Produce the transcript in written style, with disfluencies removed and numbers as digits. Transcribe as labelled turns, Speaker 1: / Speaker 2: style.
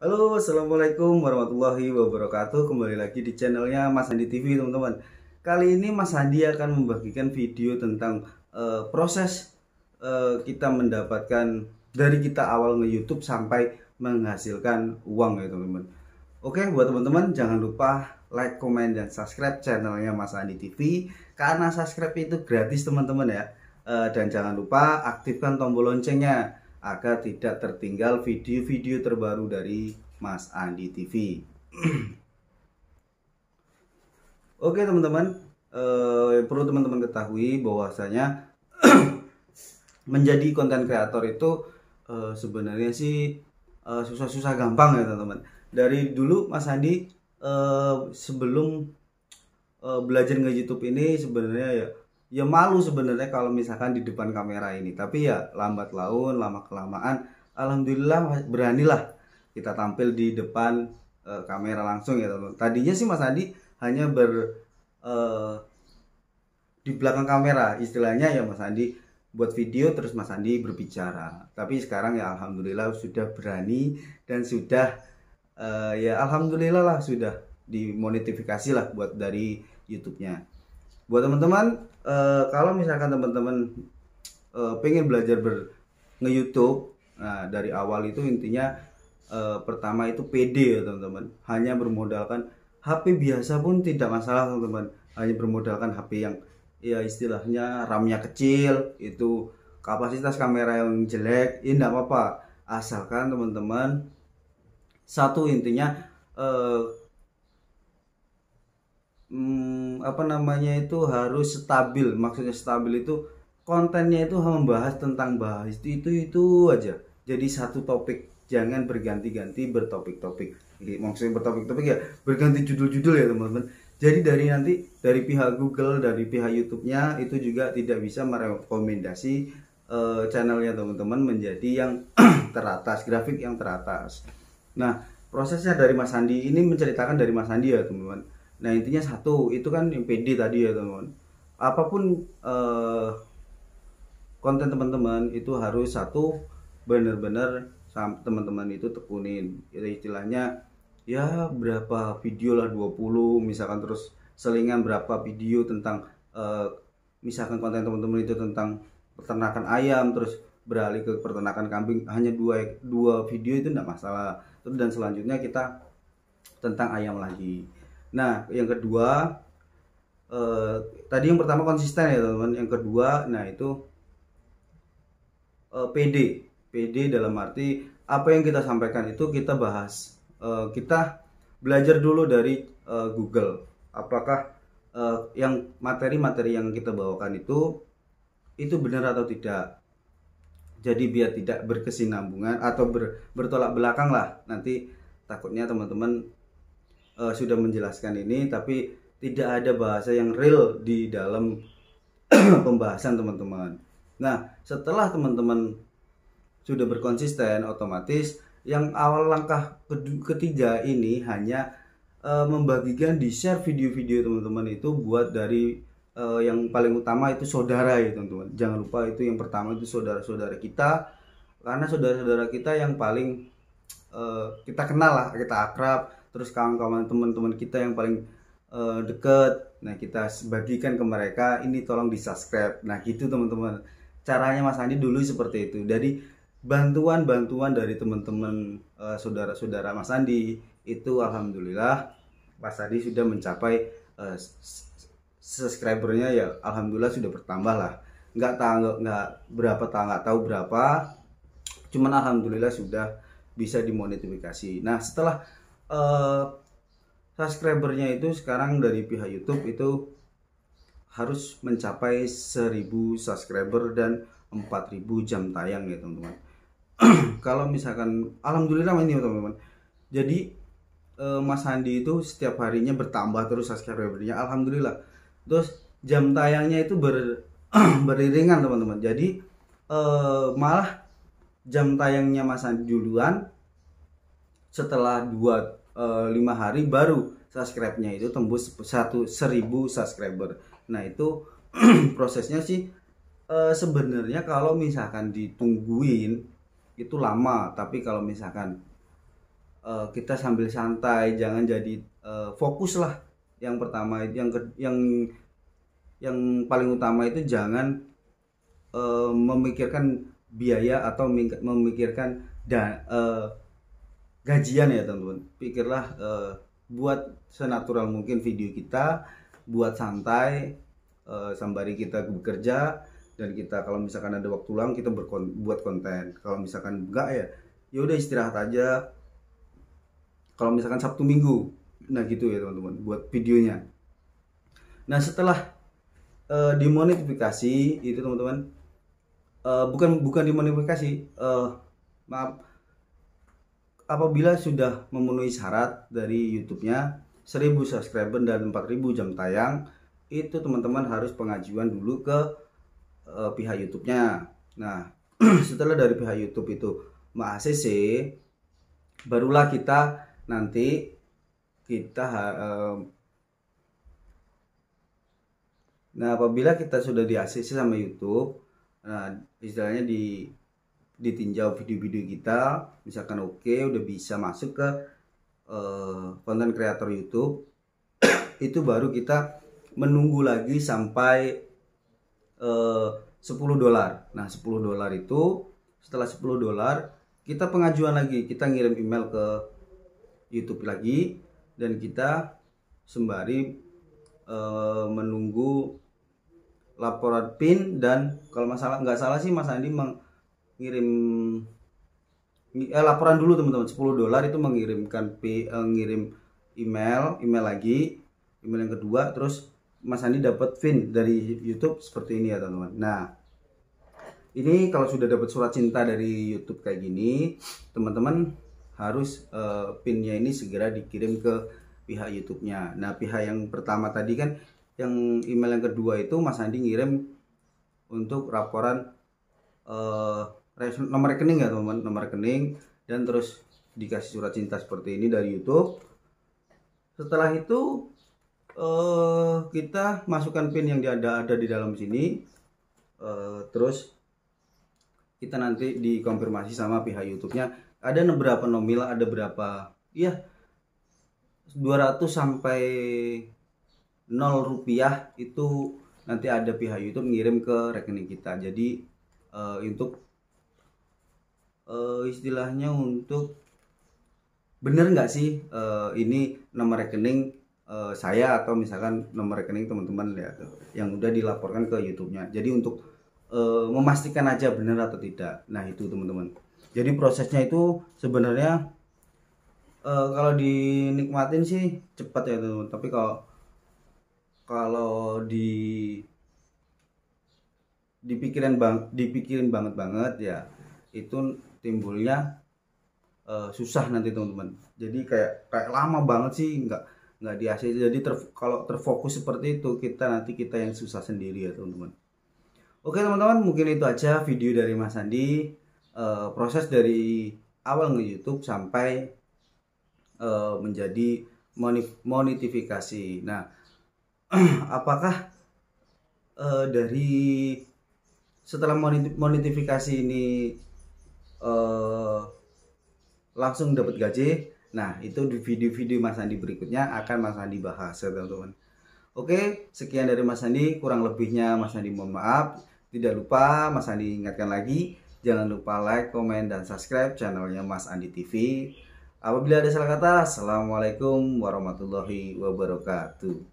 Speaker 1: Halo, assalamualaikum warahmatullahi wabarakatuh. Kembali lagi di channelnya Mas Andi TV, teman-teman. Kali ini Mas Andi akan membagikan video tentang proses kita mendapatkan dari kita awal nge-YouTube sampai menghasilkan uang ya, teman-teman. Oke, buat teman-teman jangan lupa like, komen, dan subscribe channelnya Mas Andi TV karena subscribe itu gratis, teman-teman ya. Dan jangan lupa aktifkan tombol loncengnya agar tidak tertinggal video-video terbaru dari Mas Andi TV. Oke teman-teman, perlu teman-teman ketahui bahwasanya menjadi konten kreator itu sebenarnya sih susah-susah gampang ya teman-teman. Dari dulu Mas Andi sebelum belajar nge-YouTube ini sebenarnya ya malu sebenarnya kalau misalkan di depan kamera ini, tapi ya lambat laun lama kelamaan alhamdulillah beranilah kita tampil di depan kamera langsung ya teman-teman. Tadinya sih Mas Andi hanya di belakang kamera, istilahnya ya Mas Andi buat video terus Mas Andi berbicara, tapi sekarang ya alhamdulillah sudah berani dan sudah ya alhamdulillah lah sudah dimonetisasi lah buat dari YouTube-nya. Buat teman-teman, kalau misalkan teman-teman pengen belajar nge-YouTube, nah dari awal itu intinya pertama itu PD ya teman-teman. Hanya bermodalkan HP biasa pun tidak masalah teman-teman. Hanya bermodalkan HP yang ya istilahnya RAM-nya kecil, itu kapasitas kamera yang jelek, ya enggak apa-apa. Asalkan teman-teman satu intinya apa namanya itu harus stabil. Maksudnya stabil itu kontennya itu membahas tentang bahas itu aja, jadi satu topik, jangan berganti-ganti bertopik-topik. Maksudnya bertopik-topik ya berganti judul-judul ya teman-teman. Jadi dari nanti dari pihak Google, dari pihak YouTube-nya itu juga tidak bisa merekomendasi channelnya teman-teman menjadi yang teratas, grafik yang teratas. Nah prosesnya dari Mas Andi ini menceritakan dari Mas Andi ya teman-teman. Nah intinya satu itu kan yang PD tadi ya teman-teman. Apapun konten teman-teman itu harus satu benar-benar teman-teman itu tekunin. Itu istilahnya ya berapa video lah, 20 misalkan, terus selingan berapa video tentang misalkan konten teman-teman itu tentang peternakan ayam, terus beralih ke peternakan kambing, hanya dua video itu enggak masalah. Terus dan selanjutnya kita tentang ayam lagi. Nah yang kedua tadi yang pertama konsisten ya teman-teman. Yang kedua nah itu PD dalam arti apa yang kita sampaikan itu kita bahas, kita belajar dulu dari Google apakah yang materi-materi yang kita bawakan itu benar atau tidak. Jadi biar tidak berkesinambungan atau bertolak belakang lah. Nanti takutnya teman-teman sudah menjelaskan ini tapi tidak ada bahasa yang real di dalam pembahasan teman-teman. Nah setelah teman-teman sudah berkonsisten, otomatis yang awal langkah ketiga ini hanya membagikan di share video-video teman-teman itu buat dari yang paling utama itu saudara ya teman-teman. Jangan lupa itu yang pertama itu saudara-saudara kita, karena saudara-saudara kita yang paling kita kenal lah, kita akrab. Terus kawan-kawan teman-teman kita yang paling deket, nah kita bagikan ke mereka, ini tolong di subscribe. Nah gitu teman-teman, caranya Mas Andi dulu seperti itu. Dari bantuan dari teman-teman saudara-saudara Mas Andi itu alhamdulillah Mas Andi sudah mencapai subscribernya ya alhamdulillah sudah bertambah lah. Nggak tahu berapa, cuman alhamdulillah sudah bisa dimonetisasi. Nah setelah subscribernya itu sekarang dari pihak YouTube itu harus mencapai 1000 subscriber dan 4000 jam tayang ya teman-teman. Kalau misalkan alhamdulillah ini teman-teman, jadi Mas Andi itu setiap harinya bertambah terus subscribernya alhamdulillah. Terus jam tayangnya itu beriringan teman-teman. Jadi malah jam tayangnya Mas Andi duluan, setelah 5 hari baru subscribe-nya itu tembus 1000 subscriber. Nah itu prosesnya sih sebenarnya kalau misalkan ditungguin itu lama, tapi kalau misalkan kita sambil santai, jangan jadi fokus lah. Yang pertama, yang paling utama itu jangan memikirkan biaya atau memikirkan gajian ya teman-teman. Pikirlah buat senatural mungkin video kita, buat santai sembari kita bekerja, dan kita kalau misalkan ada waktu luang kita buat konten. Kalau misalkan enggak ya udah istirahat aja. Kalau misalkan Sabtu Minggu, nah gitu ya teman-teman buat videonya. Nah setelah dimonetisasi itu teman-teman, bukan dimonetisasi, maaf, apabila sudah memenuhi syarat dari YouTube-nya 1000 subscriber dan 4000 jam tayang, itu teman-teman harus pengajuan dulu ke pihak YouTube-nya. Nah setelah dari pihak YouTube itu ACC, barulah kita nanti nah apabila kita sudah di ACC sama YouTube, nah istilahnya ditinjau video-video kita, misalkan oke, udah bisa masuk ke konten kreator YouTube, itu baru kita menunggu lagi sampai $10. Nah $10 itu setelah $10 kita pengajuan lagi, kita ngirim email ke YouTube lagi, dan kita sembari menunggu laporan PIN. Dan kalau nggak salah sih Mas Andi mengirim laporan dulu teman-teman. $10 itu mengirimkan ngirim email lagi, email yang kedua, terus Mas Andi dapat PIN dari YouTube seperti ini ya teman-teman. Nah ini kalau sudah dapat surat cinta dari YouTube kayak gini, teman-teman harus PIN-nya ini segera dikirim ke pihak YouTube-nya. Nah pihak yang pertama tadi kan, yang email yang kedua itu Mas Andi ngirim untuk laporan nomor rekening ya teman-teman, nomor rekening, dan terus dikasih surat cinta seperti ini dari YouTube. Setelah itu kita masukkan PIN yang ada di dalam sini, terus kita nanti dikonfirmasi sama pihak YouTube-nya ada berapa nominal, ada berapa, ya 200 sampai 0 rupiah itu nanti ada pihak YouTube ngirim ke rekening kita. Jadi untuk istilahnya untuk bener nggak sih ini nomor rekening saya, atau misalkan nomor rekening teman-teman lihat yang udah dilaporkan ke YouTube-nya. Jadi untuk memastikan aja benar atau tidak. Nah itu teman-teman. Jadi prosesnya itu sebenarnya kalau dinikmatin sih cepat ya teman-teman. Tapi kalau dipikirin banget ya, itu timbulnya susah nanti teman-teman. Jadi kayak lama banget sih, nggak di ACC. Jadi kalau terfokus seperti itu, kita yang susah sendiri ya teman-teman. Oke teman-teman, mungkin itu aja video dari Mas Andi, proses dari awal nge-YouTube sampai menjadi monetifikasi. Nah apakah dari setelah monetifikasi ini langsung dapat gaji? Nah itu di video-video Mas Andi berikutnya akan Mas Andi bahas ya teman-teman. Oke, sekian dari Mas Andi, kurang lebihnya Mas Andi mohon maaf. Tidak lupa Mas Andi ingatkan lagi, jangan lupa like, komen, dan subscribe channelnya Mas Andi TV. Apabila ada salah kata, assalamualaikum warahmatullahi wabarakatuh.